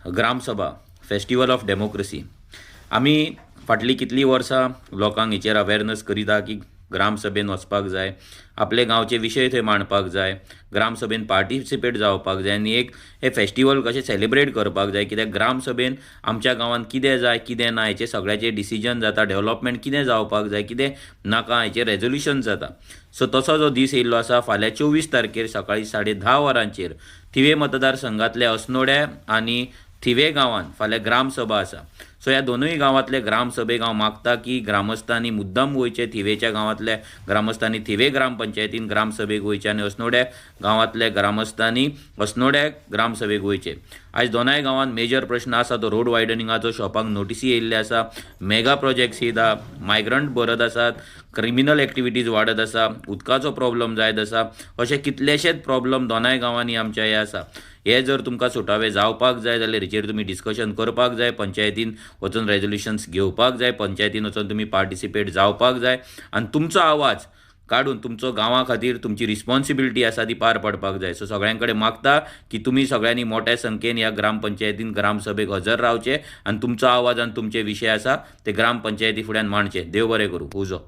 Gram sabha festival of democracy. आमी फाटली कितली वर्सां लोकांक हेचेर अवेरनस करिता की ग्रामसभेन वचपाक जाय, आपले गांवचे विशय थंय मांडपाक जाय, ग्रामसभेन पार्टिसिपेट जावपाक जाय आनी हे फेस्टिवल कशें सेलिब्रेट करपाक जाय. कित्याक ग्रामसभेन आमच्या गांवांत कितें जाय कितें ना हेचे सगळ्याचे डिसिजन जाता, डेव्हलपमेंट कितें जावपाक जाय कितें नाका हेचेर रेजोल्युशन जाता. सो तसो जो दीस येयल्लो आसा फाल्यां 24 तारखेर सकाळीं 10:30 वरांचेर थिवे मतदारसंघातल्या अस्नोड्या आनी थिवे गांवांत फाल्यां ग्रामसभा आसा. सो ह्या दोनूय गांवांतले ग्रामसभेक हांव मागता की ग्रामस्थांनी मुद्दम गोंयचे थिवेच्या गांवांतल्या ग्रामस्थांनी थिवे ग्रामपंचायतीन ग्रामसभेक गोंयचे आनी अस्नोड्या गांवांतल्या ग्रामस्थांनी अस्नोड्या ग्रामसभेक गोंयचे. आयज दोनाय गांवांत मेजर प्रश्न आसा तो रोड वायडनिंगाचो. शॉपांक नोटीसी येयल्ले आसा, मेगा प्रोजेक्ट्स येता, मायग्रंट भरत आसात, क्रिमिनल एक्टिविटीज वाडत आसा, उदकाचो प्रॉब्लम जायत आसा. अशे कितलेशेच प्रॉब्लम दोनाय गांवांनी आमच्या हे आसा. हे जर तुमकां सुटावे जावपाक जाय जाल्यार हेचेर तुमी डिस्कशन करपाक जाय, पंचायतीन वचून रेजोल्युशन्स घेवपाक जाय, पंचायतीन वचून तुमी पार्टिसिपेट जावपाक जाय आनी तुमचो आवाज काडून तुमचो गांवा खातीर तुमची रिस्पॉन्सिबिलिटी आसा ती पार पडपाक जाय. सो सगळ्यां कडेन मागता की तुमी सगळ्यांनी मोठ्या संख्येन ह्या ग्रामपंचायतीन ग्रामसभेक हजर रावचे आनी तुमचो आवाज आनी तुमचे विशय आसा ते ग्रामपंचायती फुड्यान मांडचे. देव बरें करूं. उजो.